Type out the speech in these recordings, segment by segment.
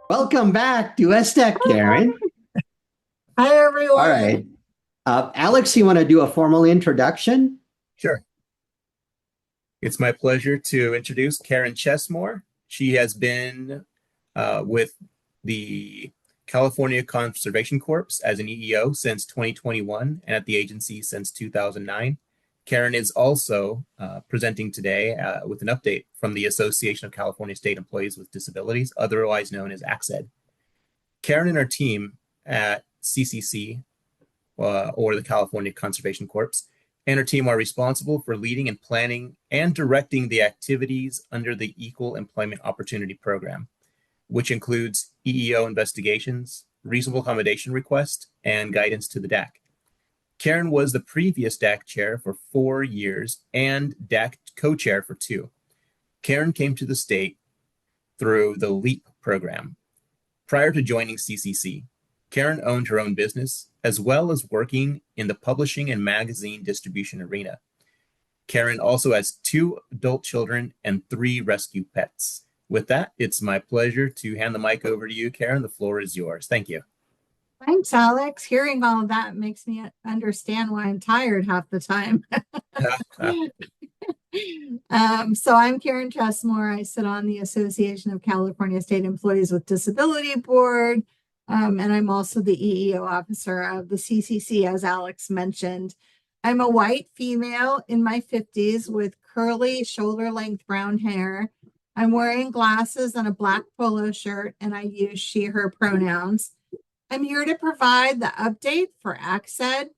Welcome back to SDAC, Karen. Hi, All everyone. right. Alex, you want to do a formal introduction? Sure. It's my pleasure to introduce Karen Chesmore. She has been with the California Conservation Corps as an EEO since 2021 and at the agency since 2009. Karen is also presenting today with an update from the Association of California State Employees with Disabilities, otherwise known as ACSED. Karen and her team at CCC, or the California Conservation Corps, and her team are responsible for leading and planning and directing the activities under the Equal Employment Opportunity Program, which includes EEO investigations, reasonable accommodation requests, and guidance to the DAC. Karen was the previous DAC chair for 4 years and DAC Co-Chair for 2. Karen came to the state through the LEAP program. Prior to joining CCC, Karen owned her own business, as well as working in the publishing and magazine distribution arena. Karen also has 2 adult children and 3 rescue pets. With that, it's my pleasure to hand the mic over to you, Karen. The floor is yours. Thank you. Thanks, Alex. Hearing all of that makes me understand why I'm tired half the time. So I'm Karen Chesmore. I sit on the Association of California State Employees with Disability Board, and I'm also the EEO officer of the CCC, as Alex mentioned. I'm a white female in my 50s with curly shoulder-length brown hair. I'm wearing glasses and a black polo shirt, and I use she, her pronouns. I'm here to provide the update for ACSED.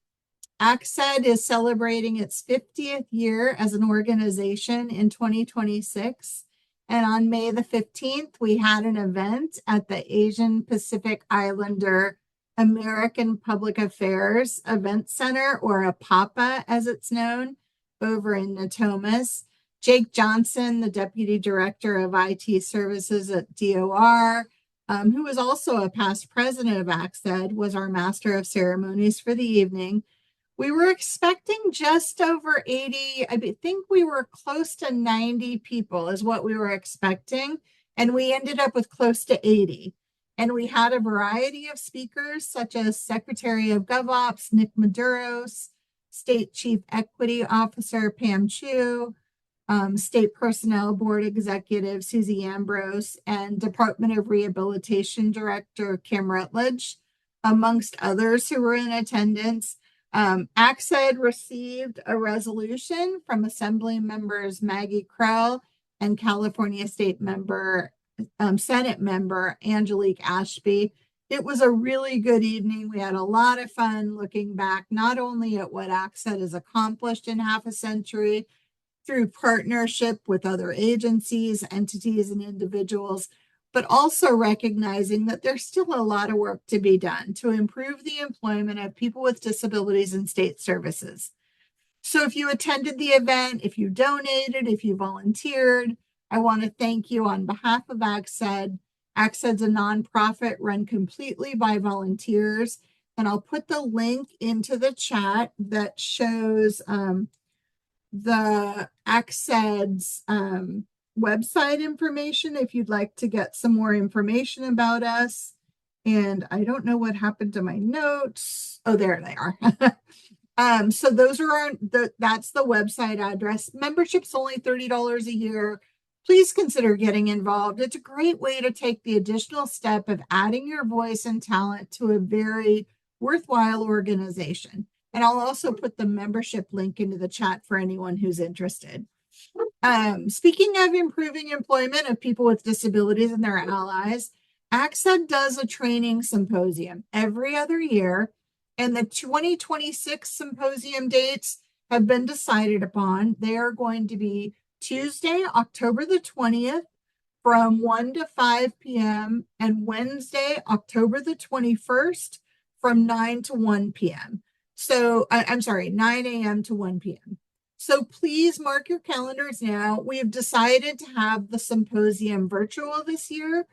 ACSED is celebrating its 50th year as an organization in 2026. And on May the 15th, we had an event at the Asian Pacific Islander American Public Affairs Event Center, or APAPA as it's known, over in Natomas. Jake Johnson, the Deputy Director of IT Services at DOR, who was also a past president of ACSED, was our master of ceremonies for the evening. We were expecting just over 80. I think we were close to 90 people is what we were expecting. And we ended up with close to 80. And we had a variety of speakers, such as Secretary of GovOps, Nick Maduros, State Chief Equity Officer, Pam Chu, State Personnel Board Executive Susie Ambrose, and Department of Rehabilitation Director Kim Rutledge, amongst others who were in attendance. ACSED received a resolution from Assembly members Maggie Krell and California State member, Senate member Angelique Ashby. It was a really good evening. We had a lot of fun looking back, not only at what ACSED has accomplished in half a century, through partnership with other agencies, entities, and individuals, but also recognizing that there's still a lot of work to be done to improve the employment of people with disabilities in state services. So if you attended the event, if you donated, if you volunteered, I want to thank you on behalf of ACSED. ACSED's a nonprofit run completely by volunteers, and I'll put the link into the chat that shows the ACSED's website information if you'd like to get some more information about us. And I don't know what happened to my notes. Oh, there they are. So those are that's the website address. Membership's only $30 a year. Please consider getting involved. It's a great way to take the additional step of adding your voice and talent to a very worthwhile organization. And I'll also put the membership link into the chat for anyone who's interested. Speaking of improving employment of people with disabilities and their allies, ACSED does a training symposium every other year, and the 2026 symposium dates have been decided upon. They are going to be Tuesday, October the 20th from 1 to 5 p.m. and Wednesday, October the 21st from 9 to 1 p.m. So I'm sorry, 9 a.m. to 1 p.m. So please mark your calendars now. We have decided to have the symposium virtual this year.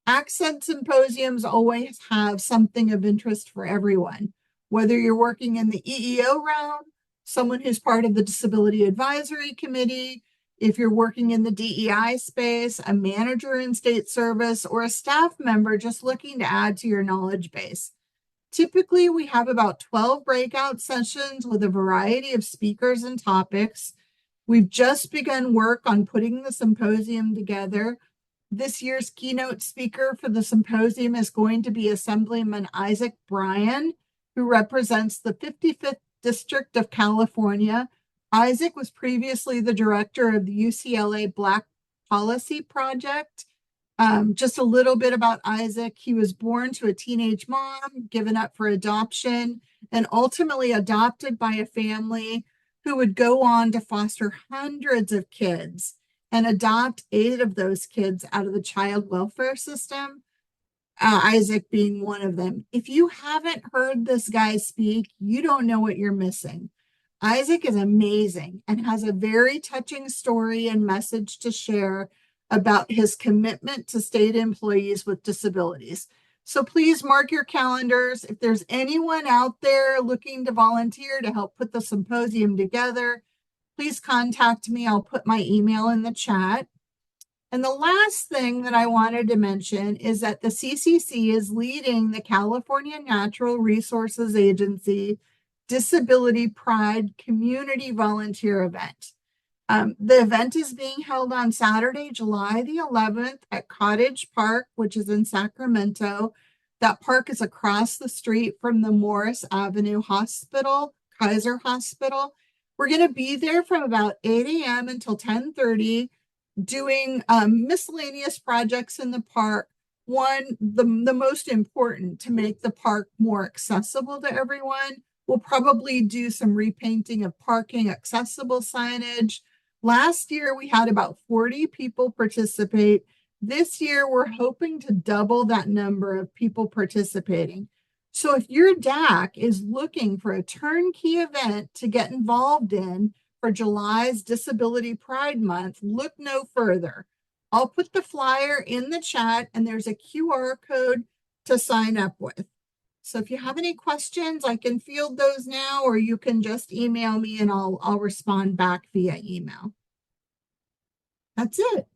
ACSED symposiums always have something of interest for everyone, whether you're working in the EEO realm, someone who's part of the Disability Advisory Committee, If you're working in the DEI space, a manager in state service, or a staff member just looking to add to your knowledge base. Typically, we have about 12 breakout sessions with a variety of speakers and topics. We've just begun work on putting the symposium together. This year's keynote speaker for the symposium is going to be Assemblyman Isaac Bryan, who represents the 55th District of California. Isaac was previously the director of the UCLA Black Policy Project. Just a little bit about Isaac. He was born to a teenage mom, given up for adoption, and ultimately adopted by a family who would go on to foster hundreds of kids and adopt 8 of those kids out of the child welfare system, Isaac being one of them. If you haven't heard this guy speak, you don't know what you're missing. Isaac is amazing and has a very touching story and message to share about his commitment to state employees with disabilities. So please mark your calendars. If there's anyone out there looking to volunteer to help put the symposium together, please contact me. I'll put my email in the chat. And the last thing that I wanted to mention is that the CCC is leading the California Natural Resources Agency Disability Pride Community Volunteer Event. The event is being held on Saturday, July the 11th at Cottage Park, which is in Sacramento. That park is across the street from the Morris Avenue Hospital, Kaiser Hospital. We're going to be there from about 8 a.m. until 10:30, doing miscellaneous projects in the park. One, the most important, to make the park more accessible to everyone. We'll probably do some repainting of parking accessible signage. Last year, we had about 40 people participate. This year, we're hoping to double that number of people participating. So if your DAC is looking for a turnkey event to get involved in for July's Disability Pride Month, look no further. I'll put the flyer in the chat, and there's a QR code to sign up with. So if you have any questions, I can field those now, or you can just email me and I'll respond back via email. That's it.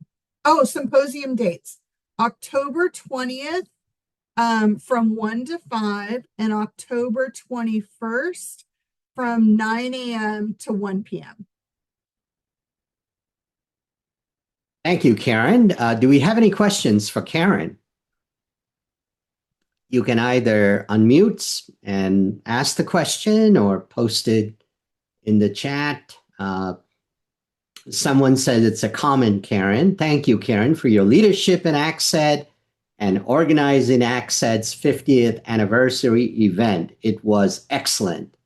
Oh, symposium dates. October 20th from 1 to 5, and October 21st from 9 a.m. to 1 p.m. Thank you, Karen. Do we have any questions for Karen? You can either unmute and ask the question or post it in the chat. Someone said it's a comment, Karen. Thank you, Karen, for your leadership in ACSED and organizing ACSED's 50th anniversary event. It was excellent.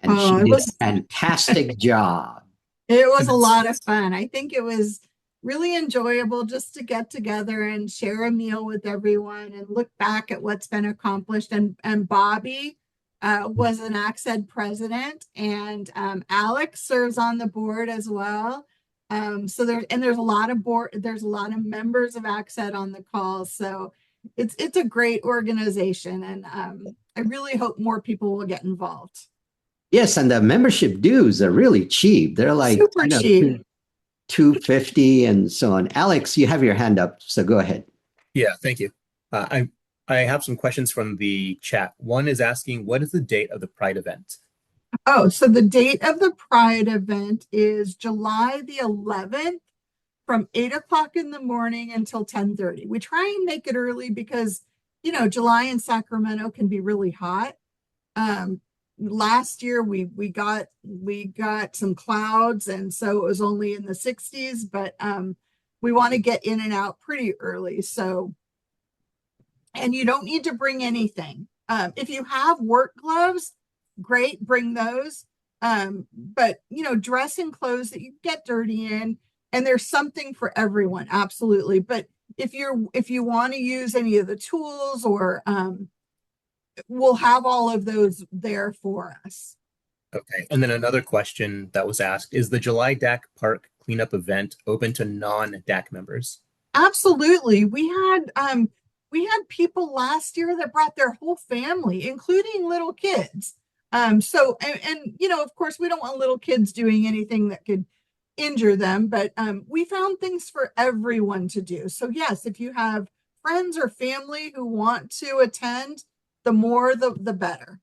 And she did a fantastic job. It was a lot of fun. I think it was really enjoyable just to get together and share a meal with everyone and look back at what's been accomplished. And Bobby was an ACSED president, and Alex serves on the board as well. So there's a lot of members of ACSED on the call. So it's a great organization, and I really hope more people will get involved. Yes, and the membership dues are really cheap. They're like super cheap. $250 and so on. Alex, you have your hand up, so go ahead. Yeah, thank you. I have some questions from the chat. One is asking, what is the date of the Pride event? Oh, so the date of the Pride event is July the 11th from 8 o'clock in the morning until 10:30. We try and make it early because, you know, July in Sacramento can be really hot. Last year we got some clouds, and so it was only in the 60s, but we want to get in and out pretty early. So, and you don't need to bring anything. If you have work gloves, great, bring those. But you know, dress in clothes that you get dirty in, and there's something for everyone, absolutely. But if you want to use any of the tools, or we'll have all of those there for us. Okay. And then another question that was asked, is the July DAC Park cleanup event open to non-DAC members? Absolutely. We had people last year that brought their whole family, including little kids. So you know, of course, we don't want little kids doing anything that could injure them, but we found things for everyone to do. So yes, if you have friends or family who want to attend, the more the better.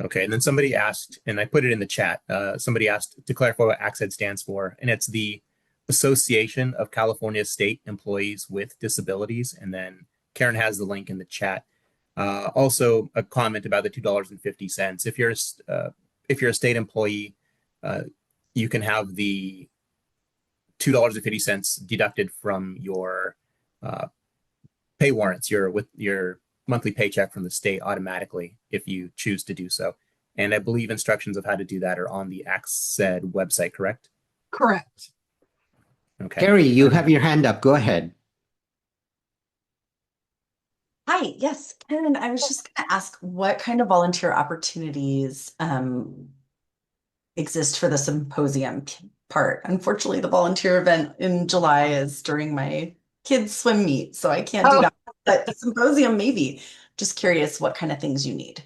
Okay, and then somebody asked, and I put it in the chat, somebody asked to clarify what ACSED stands for, and it's the Association of California State Employees with Disabilities, and then Karen has the link in the chat. Also, a comment about the $2.50. If you're a state employee, you can have the $2.50 deducted from your pay warrants, your monthly paycheck from the state automatically if you choose to do so. And I believe instructions of how to do that are on the ACSED website, correct? Correct. Okay. Carrie, you have your hand up. Go ahead. Hi, yes, Karen, I was just going to ask what kind of volunteer opportunities exist for the symposium part. Unfortunately, the volunteer event in July is during my kids' swim meet, so I can't do that. But the symposium, maybe. Just curious what kind of things you need.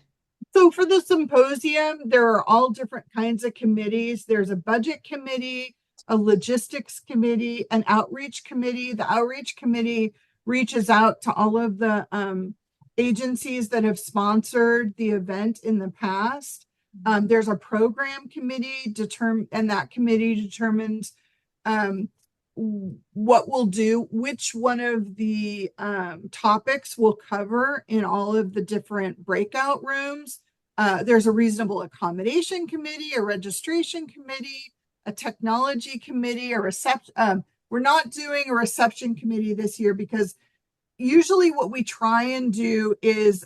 So for the symposium, there are all different kinds of committees. There's a budget committee, a logistics committee, an outreach committee. The outreach committee reaches out to all of the agencies that have sponsored the event in the past. There's a program committee, and that committee determines what we'll do, which one of the topics we'll cover in all of the different breakout rooms. There's a reasonable accommodation committee, a registration committee, a technology committee, a reception. We're not doing a reception committee this year because usually what we try and do is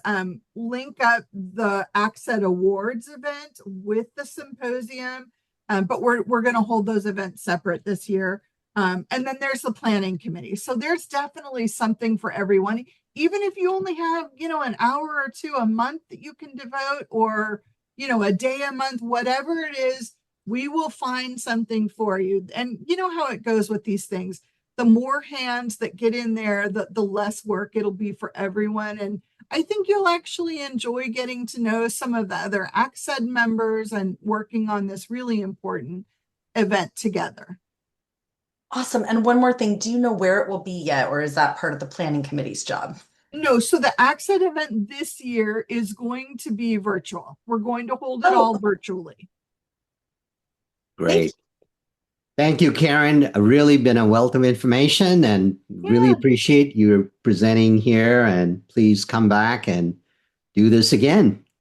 link up the ACSED Awards event with the symposium, but we're going to hold those events separate this year. And then there's the planning committee. So there's definitely something for everyone. Even if you only have, an hour or two a month that you can devote, or, a day a month, whatever it is, we will find something for you. And you know how it goes with these things. The more hands that get in there, the less work it'll be for everyone. And I think you'll actually enjoy getting to know some of the other ACSED members and working on this really important event together. Awesome. And one more thing, do you know where it will be yet, or is that part of the planning committee's job? No, so the ACSED event this year is going to be virtual. We're going to hold it all virtually. Great. Thank you, Karen. Really been a wealth of information, and really appreciate you presenting here, and please come back and do this again.